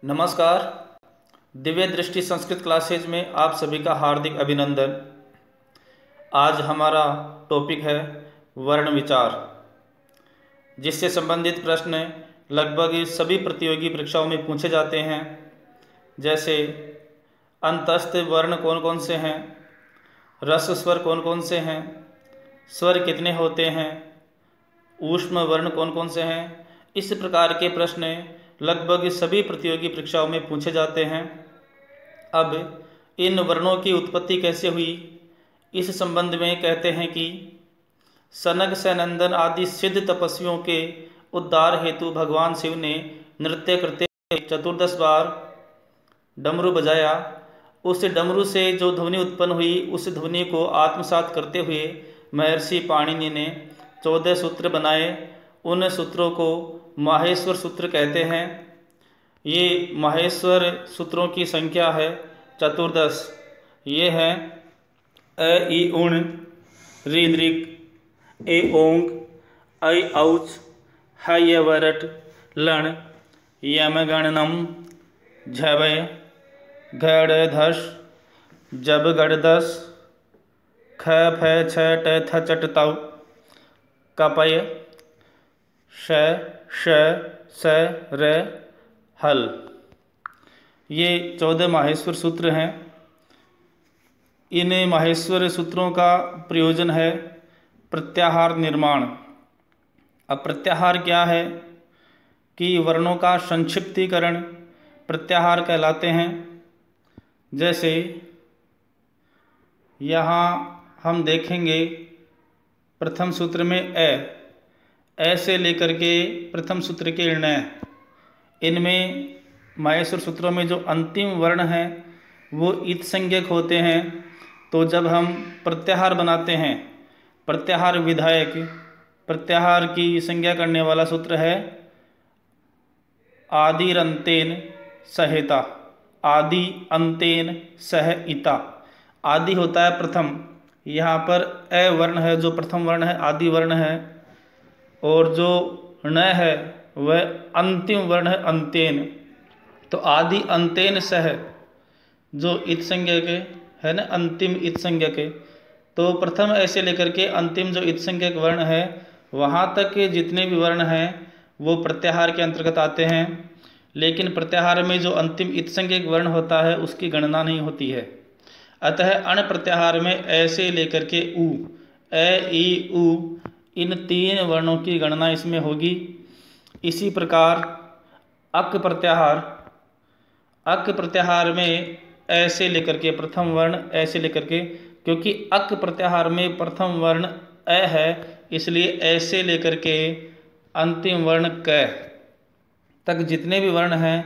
नमस्कार। दिव्य दृष्टि संस्कृत क्लासेज में आप सभी का हार्दिक अभिनंदन। आज हमारा टॉपिक है वर्ण विचार, जिससे संबंधित प्रश्न लगभग सभी प्रतियोगी परीक्षाओं में पूछे जाते हैं। जैसे अंतस्थ वर्ण कौन कौन से हैं, रस स्वर कौन कौन से हैं, स्वर कितने होते हैं, ऊष्म वर्ण कौन कौन से हैं। इस प्रकार के प्रश्न लगभग सभी प्रतियोगी परीक्षाओं में पूछे जाते हैं। अब इन वर्णों की उत्पत्ति कैसे हुई, इस संबंध में कहते हैं कि सनक सनंदन आदि सिद्ध तपस्वियों के उद्धार हेतु भगवान शिव ने नृत्य करते 14 बार डमरू बजाया। उस डमरू से जो ध्वनि उत्पन्न हुई, उस ध्वनि को आत्मसात करते हुए महर्षि पाणिनि ने 14 सूत्र बनाए। उन सूत्रों को माहेश्वर सूत्र कहते हैं। ये माहेश्वर सूत्रों की संख्या है 14। ये हैं अ ई उण, ऋ दृक्, ए ओंग, ऐ औच, है वरट, लण, यम गणनम, झवय, घड़ धस, जब गड़ दस, ख फ छ ट थ चट तव, कपय, श श स र हल। ये 14 माहेश्वर सूत्र हैं। इन माहेश्वर सूत्रों का प्रयोजन है प्रत्याहार निर्माण। अब प्रत्याहार क्या है कि वर्णों का संक्षिप्तीकरण प्रत्याहार कहलाते हैं। जैसे यहाँ हम देखेंगे प्रथम सूत्र में ए से लेकर के प्रथम सूत्र के ण, इनमें माहेश्वर सूत्रों में जो अंतिम वर्ण हैं वो इत संज्ञक होते हैं। तो जब हम प्रत्याहार बनाते हैं, प्रत्याहार विधायक, प्रत्याहार की संज्ञा करने वाला सूत्र है आदि अंतेन सहेता, आदि अंतेन सहिता। आदि होता है प्रथम, यहाँ पर अ वर्ण है जो प्रथम वर्ण है, आदि वर्ण है, और जो ण है वह अंतिम वर्ण है अंतेन। तो आदि अंतेन सह जो इत संज्ञक है ना, अंतिम इत संज्ञक। तो प्रथम ऐसे लेकर के अंतिम जो इत संज्ञक वर्ण है, वहाँ तक जितने भी वर्ण हैं वो प्रत्याहार के अंतर्गत आते हैं। लेकिन प्रत्याहार में जो अंतिम इत संज्ञक वर्ण होता है उसकी गणना नहीं होती है। अतः अण प्रत्याहार में ऐसे लेकर के उ, ए ई उ, इन 3 वर्णों की गणना इसमें होगी। इसी प्रकार अक प्रत्याहार, अक प्रत्याहार में ऐसे लेकर के प्रथम वर्ण ऐसे लेकर के, क्योंकि अक प्रत्याहार में प्रथम वर्ण अ है, इसलिए ऐसे लेकर के अंतिम वर्ण क तक जितने भी वर्ण हैं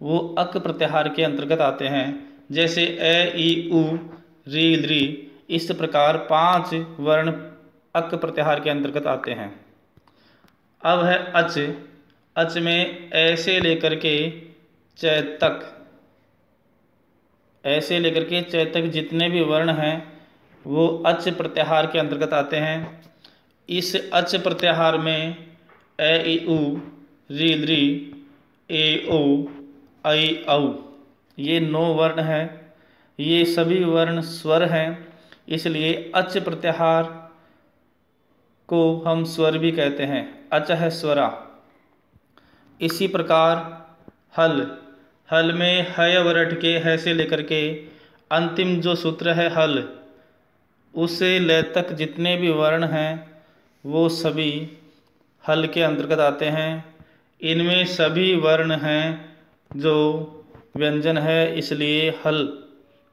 वो अक प्रत्याहार के अंतर्गत आते हैं। जैसे अ ई उ, ऋ दृ, इस प्रकार 5 वर्ण अक प्रत्याहार के अंतर्गत आते हैं। अब है अच। अच में ऐसे लेकर के च तक, ऐसे लेकर के च तक जितने भी वर्ण हैं वो अच प्रत्याहार के अंतर्गत आते हैं। इस अच प्रत्याहार में अ ई उ, ऋ दृ, ए ओ, ऐ औ, ये 9 वर्ण हैं। ये सभी वर्ण स्वर हैं, इसलिए अच प्रत्याहार को हम स्वर भी कहते हैं। अच है स्वरा। इसी प्रकार हल, हल में हय वरट के है से लेकर के अंतिम जो सूत्र है हल, उससे लय तक जितने भी वर्ण हैं वो सभी हल के अंतर्गत आते हैं। इनमें सभी वर्ण हैं जो व्यंजन है, इसलिए हल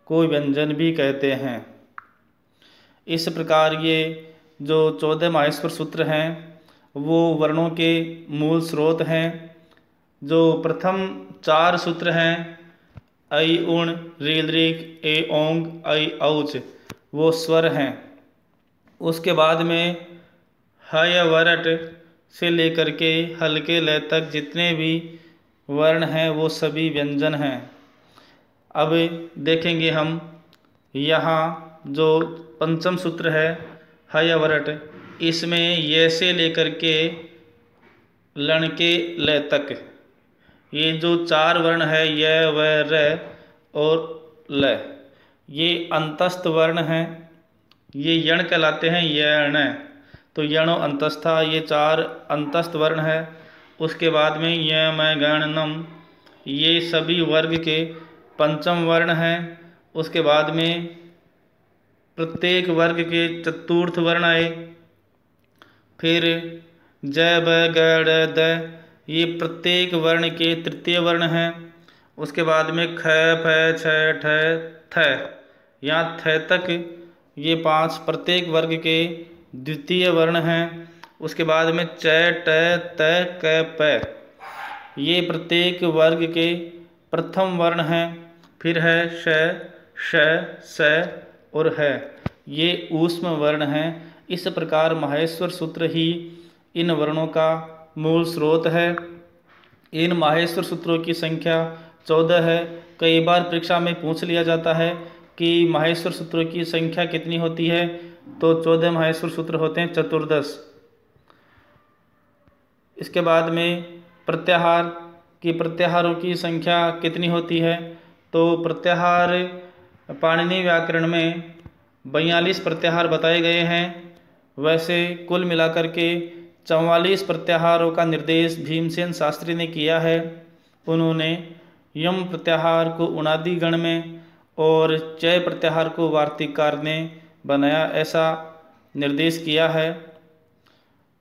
को व्यंजन भी कहते हैं। इस प्रकार ये जो 14 माहेश्वर सूत्र हैं वो वर्णों के मूल स्रोत हैं। जो प्रथम 4 सूत्र हैं ऐ उण, ऋ दृक्, ए ओंग, ऐ औच, वो स्वर हैं। उसके बाद में हय वरट से लेकर के हल्के लय तक जितने भी वर्ण हैं वो सभी व्यंजन हैं। अब देखेंगे हम यहाँ जो पंचम सूत्र है हय वरट, इसमें ये से लेकर के लन के लय तक ये जो 4 वर्ण है य व र और ल, ये अंतस्थ वर्ण हैं, ये यण कहलाते हैं, यण। तो यणो अंतस्था, ये 4 अंतस्थ वर्ण है। उसके बाद में यम गण नम, ये सभी वर्ग के पंचम वर्ण हैं। उसके बाद में प्रत्येक वर्ग के चतुर्थ वर्ण आए। फिर ज ब ग ड़ द, ये प्रत्येक वर्ण के तृतीय वर्ण हैं। उसके बाद में ख फ छ ठ थ, यहाँ थ तक ये 5 प्रत्येक वर्ग के द्वितीय वर्ण हैं। उसके बाद में च ट त क प, ये प्रत्येक वर्ग के प्रथम वर्ण हैं। फिर है श श स और है, ये ऊष्म वर्ण हैं। इस प्रकार माहेश्वर सूत्र ही इन वर्णों का मूल स्रोत है। इन माहेश्वर सूत्रों की संख्या 14 है। कई बार परीक्षा में पूछ लिया जाता है कि माहेश्वर सूत्रों की संख्या कितनी होती है, तो 14 माहेश्वर सूत्र होते हैं, चतुर्दश। इसके बाद में प्रत्याहारों की संख्या कितनी होती है, तो प्रत्याहार पाणिनि व्याकरण में 42 प्रत्याहार बताए गए हैं। वैसे कुल मिलाकर के 44 प्रत्याहारों का निर्देश भीमसेन शास्त्री ने किया है। उन्होंने यम प्रत्याहार को उणादि गण में और चय प्रत्याहार को वार्तिककार ने बनाया, ऐसा निर्देश किया है।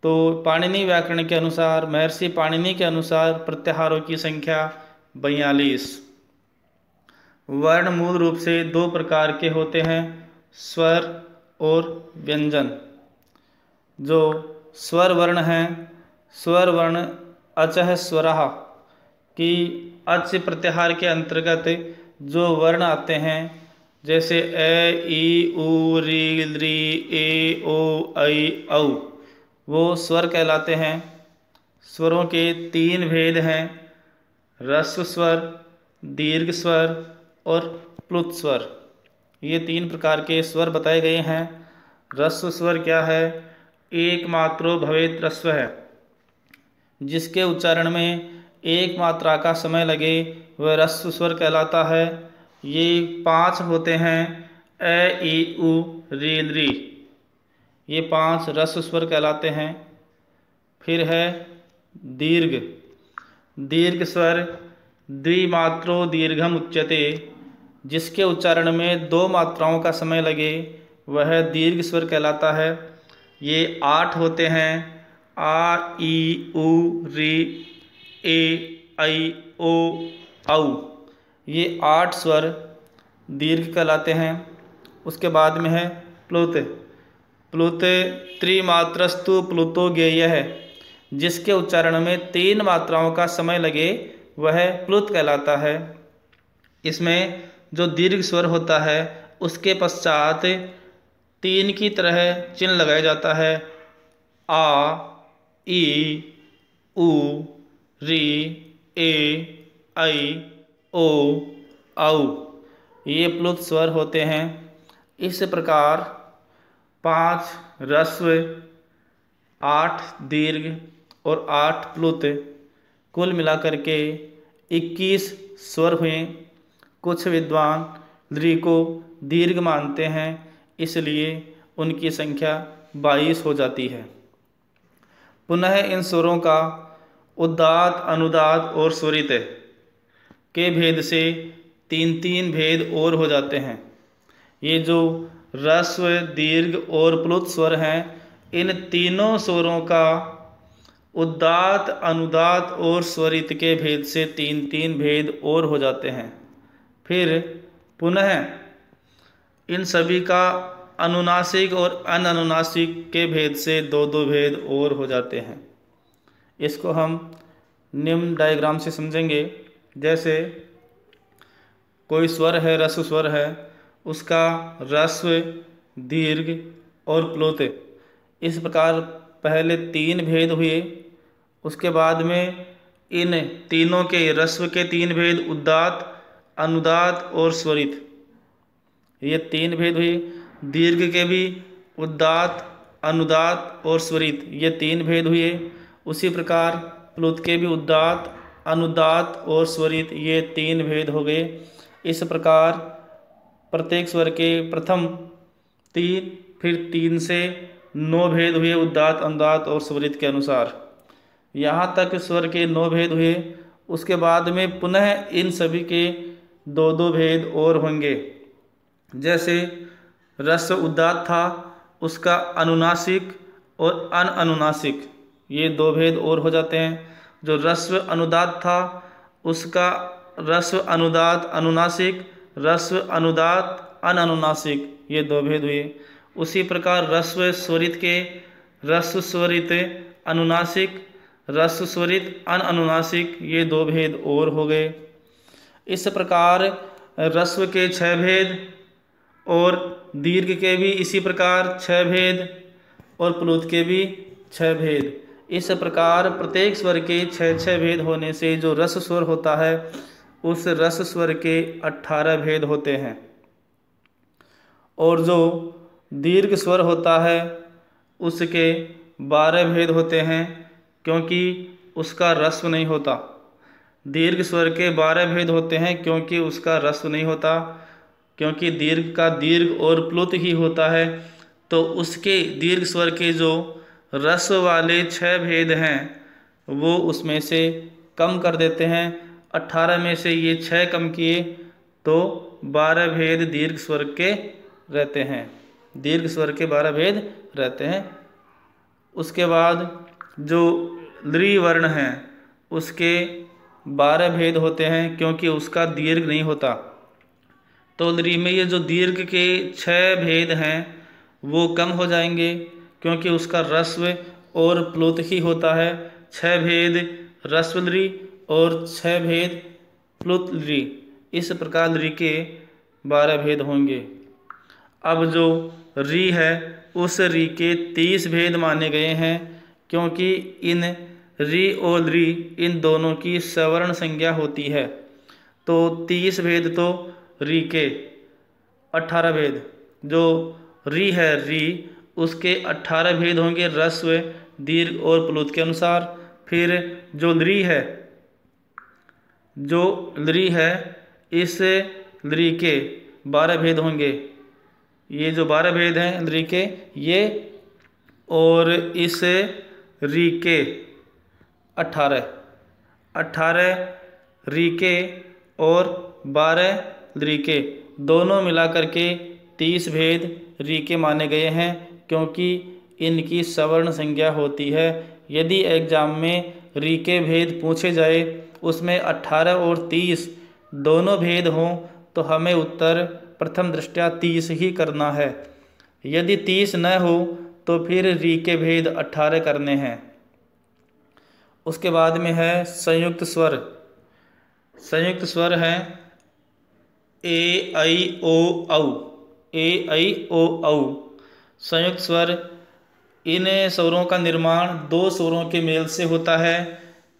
तो पाणिनि व्याकरण के अनुसार, महर्षि पाणिनि के अनुसार प्रत्याहारों की संख्या 42। वर्ण मूल रूप से 2 प्रकार के होते हैं, स्वर और व्यंजन। जो स्वर वर्ण हैं, स्वर वर्ण अचः स्वरः की अच प्रत्याहार के अंतर्गत जो वर्ण आते हैं, जैसे ए ई उ री री ए ओ ऐ औ, वो स्वर कहलाते हैं। स्वरों के 3 भेद हैं, ह्रस्व स्वर, दीर्घ स्वर और प्लुत स्वर। ये 3 प्रकार के स्वर बताए गए हैं। ह्रस्व स्वर क्या है? एक मात्रो भवेत ह्रस्व है, जिसके उच्चारण में एक मात्रा का समय लगे वह ह्रस्व स्वर कहलाता है। ये 5 होते हैं, ए ई उ री री, ये 5 ह्रस्व स्वर कहलाते हैं। फिर है दीर्घ। दीर्घ स्वर द्विमात्रो दीर्घम उच्यते, जिसके उच्चारण में 2 मात्राओं का समय लगे वह दीर्घ स्वर कहलाता है। ये 8 होते हैं, आ ई उ री ए ऐ ओ औ, ये 8 स्वर दीर्घ कहलाते हैं। उसके बाद में है प्लुत। प्लुत त्रिमात्रस्तु प्लुतो ज्ञेय है, जिसके उच्चारण में 3 मात्राओं का समय लगे वह प्लुत कहलाता है। इसमें जो दीर्घ स्वर होता है उसके पश्चात 3 की तरह चिन्ह लगाया जाता है, आ ई उ री ए ऐ ओ औ, ये प्लुत स्वर होते हैं। इस प्रकार 5 ह्रस्व, 8 दीर्घ और 8 प्लुत, कुल मिलाकर के 21 स्वर हुए। कुछ विद्वान दृ को दीर्घ मानते हैं, इसलिए उनकी संख्या 22 हो जाती है। पुनः इन स्वरों का उदात्त, अनुदात्त और स्वरित के भेद से 3 भेद और हो जाते हैं। ये जो ह्रस्व, दीर्घ और प्लुत स्वर हैं, इन तीनों स्वरों का उदात्त, अनुदात्त और स्वरित के भेद से 3 भेद और हो जाते हैं। फिर पुनः इन सभी का अनुनासिक और अननुनासिक के भेद से 2 भेद और हो जाते हैं। इसको हम निम्न डायग्राम से समझेंगे। जैसे कोई स्वर है, ह्रस्व स्वर है, उसका ह्रस्व, दीर्घ और प्लुत, इस प्रकार पहले 3 भेद हुए। उसके बाद में इन तीनों के, ह्रस्व के 3 भेद उदात्त, अनुदात्त और स्वरित, ये 3 भेद हुए। दीर्घ के भी उदात्त, अनुदात्त और स्वरित, ये 3 भेद हुए। उसी प्रकार प्लुत के भी उदात्त, अनुदात और स्वरित, ये 3 भेद हो गए। इस प्रकार प्रत्येक स्वर के प्रथम 3, फिर 3 से 9 भेद हुए उदात, अनुदात और स्वरित के अनुसार। यहाँ तक स्वर के 9 भेद हुए। उसके बाद में पुनः इन सभी के 2-2 भेद और होंगे। जैसे रस्व उदात था, उसका अनुनासिक और अनअनुनासिक, ये 2 भेद और हो जाते हैं। जो रस्व अनुदात था, उसका रस्व अनुदात अनुनासिक, रस्व अनुदात अनअनुनासिक, ये 2 भेद हुए। उसी प्रकार रस्व स्वरित के रस्व स्वरित अनुनासिक, रस्व स्वरित अनअनुनासिक, ये 2 भेद और हो गए। इस प्रकार रस्व के 6 भेद और दीर्घ के भी इसी प्रकार 6 भेद और प्लुत के भी 6 भेद। इस प्रकार प्रत्येक स्वर के 6-6 भेद होने से जो रस स्वर होता है, उस रस स्वर के 18 भेद होते हैं। और जो दीर्घ स्वर होता है उसके 12 भेद होते हैं, क्योंकि उसका रस्व नहीं होता। दीर्घ स्वर के 12 भेद होते हैं क्योंकि उसका रस्व नहीं होता, क्योंकि दीर्घ का दीर्घ और प्लुत ही होता है। तो उसके दीर्घ स्वर के जो रस्व वाले 6 भेद हैं वो उसमें से कम कर देते हैं। 18 में से ये 6 कम किए तो 12 भेद दीर्घ स्वर के रहते हैं। दीर्घ स्वर के 12 भेद रहते हैं। उसके बाद जो लृ वर्ण है उसके 12 भेद होते हैं, क्योंकि उसका दीर्घ नहीं होता। तो लृ में ये जो दीर्घ के 6 भेद हैं वो कम हो जाएंगे, क्योंकि उसका रस्व और प्लुत ही होता है। 6 भेद रस्व लृ और 6 भेद प्लुत लृ, इस प्रकार लृ के 12 भेद होंगे। अब जो री है उस री के 30 भेद माने गए हैं, क्योंकि इन री और लृ इन दोनों की सवर्ण संज्ञा होती है। तो 30 भेद तो री के, 18 भेद जो री है री, उसके 18 भेद होंगे रस्व, दीर्घ और प्लुत के अनुसार। फिर जो लृ है इस लृ के 12 भेद होंगे। ये जो 12 भेद हैं लृ के ये, और इस री के 18 री के और 12 लृ के, दोनों मिलाकर के 30 भेद री के माने गए हैं, क्योंकि इनकी सवर्ण संज्ञा होती है। यदि एग्जाम में री के भेद पूछे जाए, उसमें 18 और 30 दोनों भेद हों, तो हमें उत्तर प्रथम दृष्टया 30 ही करना है। यदि 30 न हो तो फिर री के भेद 18 करने हैं। उसके बाद में है संयुक्त स्वर। संयुक्त स्वर हैं ए ऐ ओ औ, ए ऐ ओ औ। संयुक्त स्वर, इन स्वरों का निर्माण 2 स्वरों के मेल से होता है।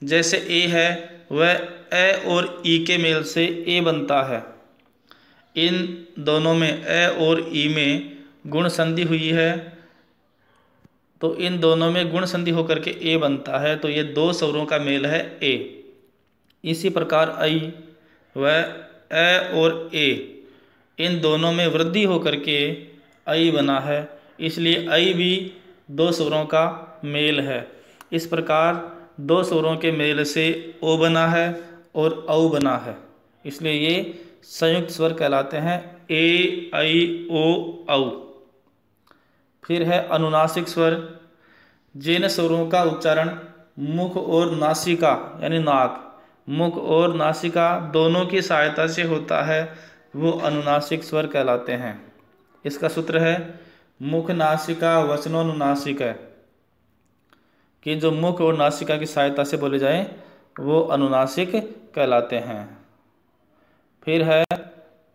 जैसे ए है वह ए और ई के मेल से ए बनता है। इन दोनों में ए और ई में गुण संधि हुई है, तो इन दोनों में गुण संधि होकर के ए बनता है। तो ये 2 स्वरों का मेल है ए। इसी प्रकार ऐ वह ए और ए, इन दोनों में वृद्धि होकर के ऐ बना है, इसलिए ऐ भी 2 स्वरों का मेल है। इस प्रकार 2 स्वरों के मेल से ओ बना है और औ बना है, इसलिए ये संयुक्त स्वर कहलाते हैं, ए ऐ ओ औ। फिर है अनुनासिक स्वर। जिन स्वरों का उच्चारण मुख और नासिका यानी नाक, मुख और नासिका दोनों की सहायता से होता है, वो अनुनासिक स्वर कहलाते हैं। इसका सूत्र है मुख नासिका वचनोनुनासिक है, कि जो मुख और नासिका की सहायता से बोले जाएं वो अनुनासिक कहलाते हैं। फिर है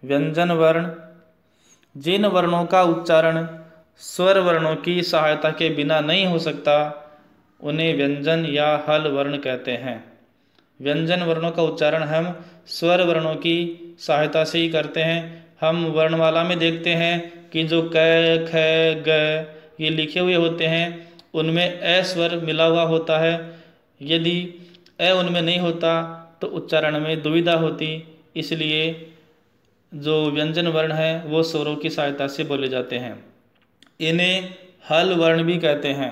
व्यंजन वर्ण। जिन वर्णों का उच्चारण स्वर वर्णों की सहायता के बिना नहीं हो सकता, उन्हें व्यंजन या हल वर्ण कहते हैं। व्यंजन वर्णों का उच्चारण हम स्वर वर्णों की सहायता से ही करते हैं। हम वर्णमाला में देखते हैं कि जो क, ख, ग ये लिखे हुए होते हैं, उनमें ए स्वर मिला हुआ होता है। यदि ए उनमें नहीं होता तो उच्चारण में दुविधा होती, इसलिए जो व्यंजन वर्ण है वो स्वरों की सहायता से बोले जाते हैं। इन्हें हल वर्ण भी कहते हैं,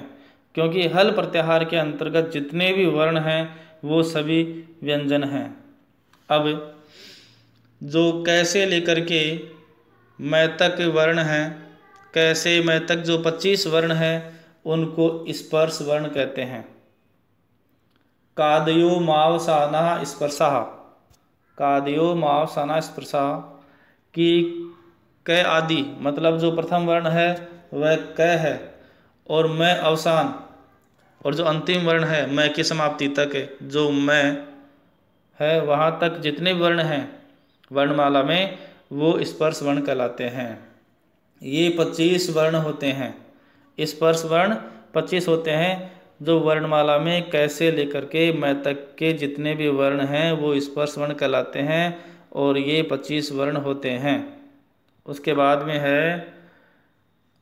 क्योंकि हल प्रत्याहार के अंतर्गत जितने भी वर्ण हैं वो सभी व्यंजन हैं। अब जो कैसे लेकर के मैं तक वर्ण हैं, कैसे मैं तक जो 25 वर्ण हैं उनको स्पर्श वर्ण कहते हैं। कादयो मावसाना स्पर्शः, कादयो मावसाना स्पर्शः की क आदि मतलब जो प्रथम वर्ण है वह क है, और मैं अवसान और जो अंतिम वर्ण है मैं की समाप्ति तक जो मैं है वहाँ तक जितने वर्ण हैं वर्णमाला में वो स्पर्श वर्ण कहलाते हैं। ये 25 वर्ण होते हैं, स्पर्श वर्ण 25 होते हैं। जो वर्णमाला में कैसे लेकर के मैं तक के जितने भी वर्ण हैं वो स्पर्श वर्ण कहलाते हैं, और ये 25 वर्ण होते हैं। उसके बाद में है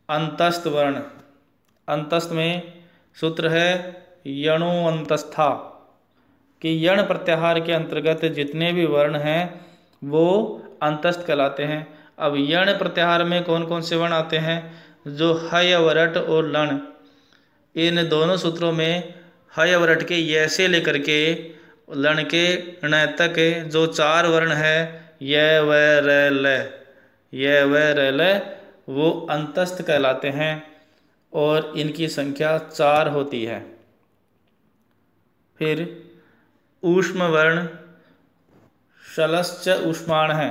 अंतस्थ वर्ण। अंतस्थ में सूत्र है यणो अंतस्था, कि यण प्रत्याहार के अंतर्गत जितने भी वर्ण हैं वो अंतस्थ कहलाते हैं। अब यण प्रत्याहार में कौन कौन से वर्ण आते हैं? जो हय वरट और लण, इन दोनों सूत्रों में हय वरट के य से लेकर के लण के ण तक जो 4 वर्ण है य व र ल, य व र ल, वो अंतस्थ कहलाते हैं और इनकी संख्या 4 होती है। फिर ऊष्म वर्ण शलश्च ऊष्माण है,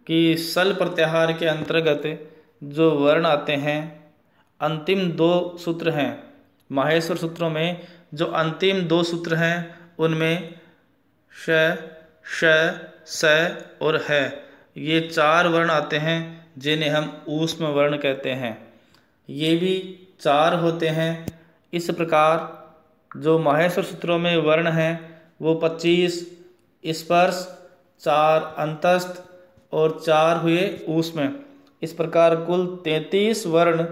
कि सल प्रत्याहार के अंतर्गत जो वर्ण आते हैं, अंतिम 2 सूत्र हैं माहेश्वर सूत्रों में, जो अंतिम 2 सूत्र हैं उनमें श, श, स और है, ये 4 वर्ण आते हैं जिन्हें हम ऊष्म वर्ण कहते हैं। ये भी 4 होते हैं। इस प्रकार जो माहेश्वर सूत्रों में वर्ण हैं वो 25 स्पर्श, 4 अंतस्थ और 4 हुए ऊष्म। इस प्रकार कुल 33 वर्ण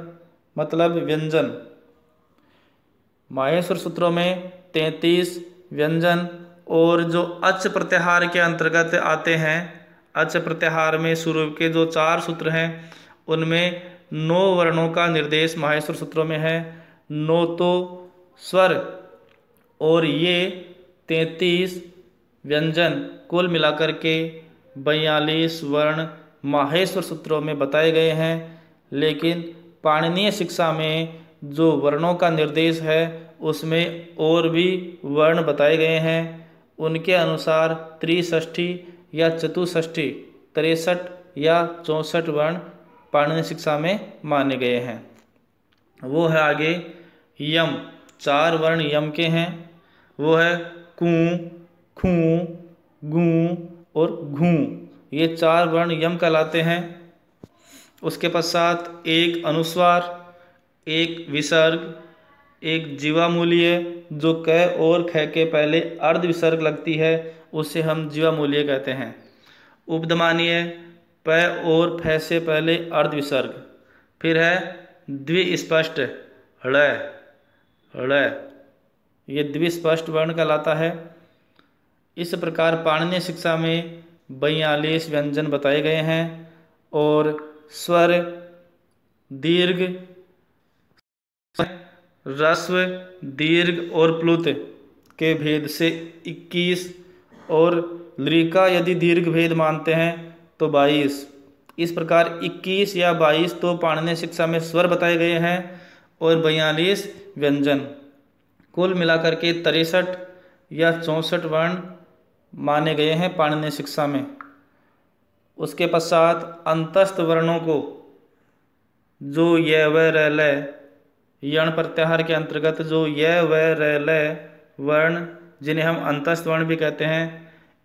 मतलब व्यंजन, माहेश्वर सूत्रों में 33 व्यंजन। और जो अच प्रत्याहार के अंतर्गत आते हैं, अच प्रत्याहार में शुरू के जो 4 सूत्र हैं उनमें 9 वर्णों का निर्देश माहेश्वर सूत्रों में है, 9 तो स्वर, और ये 33 व्यंजन कुल मिलाकर के 42 वर्ण माहेश्वर सूत्रों में बताए गए हैं। लेकिन पाणिनीय शिक्षा में जो वर्णों का निर्देश है उसमें और भी वर्ण बताए गए हैं। उनके अनुसार त्रिषष्ठी या चतुष्षष्ठी, 63 या 64 वर्ण पाणिनीय शिक्षा में माने गए हैं। वो है आगे यम, 4 वर्ण यम के हैं, वो है कू, खू, गू और घू, ये 4 वर्ण यम कहलाते हैं। उसके पश्चात एक अनुस्वार, एक विसर्ग, एक जीवामूलीय, जो क और ख के पहले अर्ध विसर्ग लगती है उसे हम जीवामूलीय कहते हैं। उपधमानीय, प और फ से पहले अर्ध विसर्ग। फिर है द्विस्पष्ट ळ, ळ, ये द्विस्पष्ट वर्ण कहलाता है। इस प्रकार पाणिनीय शिक्षा में 42 व्यंजन बताए गए हैं, और स्वर, दीर्घ, ह्रस्व, दीर्घ और प्लुत के भेद से 21, और लृका यदि दीर्घ भेद मानते हैं तो 22। इस प्रकार 21 या 22 तो पाणिनीय शिक्षा में स्वर बताए गए हैं, और 42 व्यंजन, कुल मिलाकर के 63 या 64 वर्ण माने गए हैं पाणिनीय शिक्षा में। उसके पश्चात अंतस्थ वर्णों को, जो य व र ल, यण प्रत्याहार के अंतर्गत जो य व र ल वर्ण, जिन्हें हम अंतस्थ वर्ण भी कहते हैं,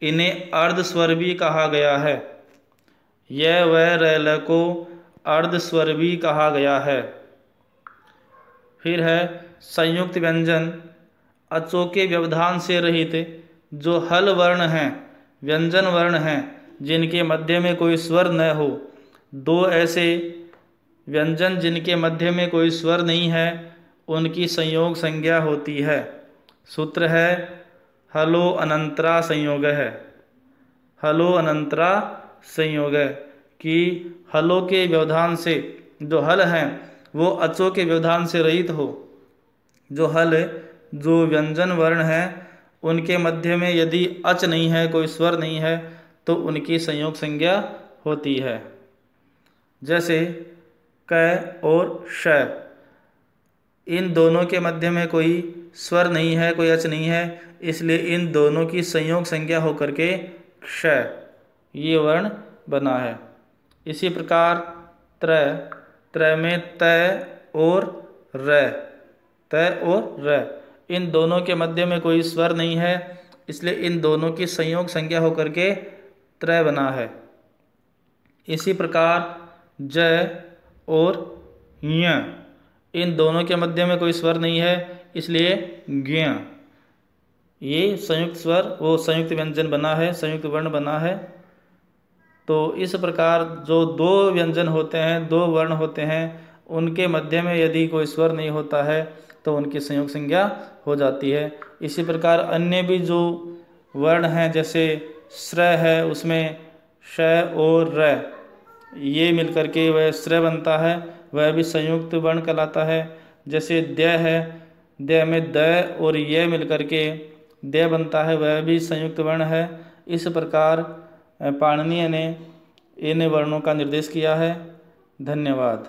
इन्हें अर्ध स्वर भी कहा गया है। य व र ल को अर्ध स्वर भी कहा गया है। फिर है संयुक्त व्यंजन, अचों के व्यवधान से रहित जो हल वर्ण हैं, व्यंजन वर्ण हैं, जिनके मध्य में कोई स्वर न हो। 2 ऐसे व्यंजन जिनके मध्य में कोई स्वर नहीं है उनकी संयोग संज्ञा होती है। सूत्र है हलो अनंतरा संयोग है। हलो अनंतरा संयोग है कि हलो के व्यवधान से जो हल हैं वो अचों के व्यवधान से रहित हो। जो हल जो व्यंजन वर्ण हैं उनके मध्य में यदि अच नहीं है, कोई स्वर नहीं है, तो उनकी संयोग संज्ञा होती है। जैसे क और श, इन दोनों के मध्य में कोई स्वर नहीं है, कोई अच नहीं है, इसलिए इन दोनों की संयोग संज्ञा होकर के क्ष ये वर्ण बना है। इसी प्रकार त्र में त और र, त और र, इन दोनों के मध्य में कोई स्वर नहीं है, इसलिए इन दोनों की संयोग संज्ञा होकर के त्र बना है। इसी प्रकार ज और य, इन दोनों के मध्य में कोई स्वर नहीं है, इसलिए ज्ञ ये संयुक्त स्वर वो संयुक्त व्यंजन बना है, संयुक्त वर्ण बना है। तो इस प्रकार जो दो व्यंजन होते हैं, दो वर्ण होते हैं, उनके मध्य में यदि कोई स्वर नहीं होता है तो उनकी संयोग संज्ञा हो जाती है। इसी प्रकार अन्य भी जो वर्ण हैं, जैसे श्र है, उसमें श और र ये मिलकर के वह श्र बनता है, वह भी संयुक्त वर्ण कहलाता है। जैसे द है, द में द और ये मिलकर के द बनता है, वह भी संयुक्त वर्ण है। इस प्रकार पाणिनि ने इन वर्णों का निर्देश किया है। धन्यवाद।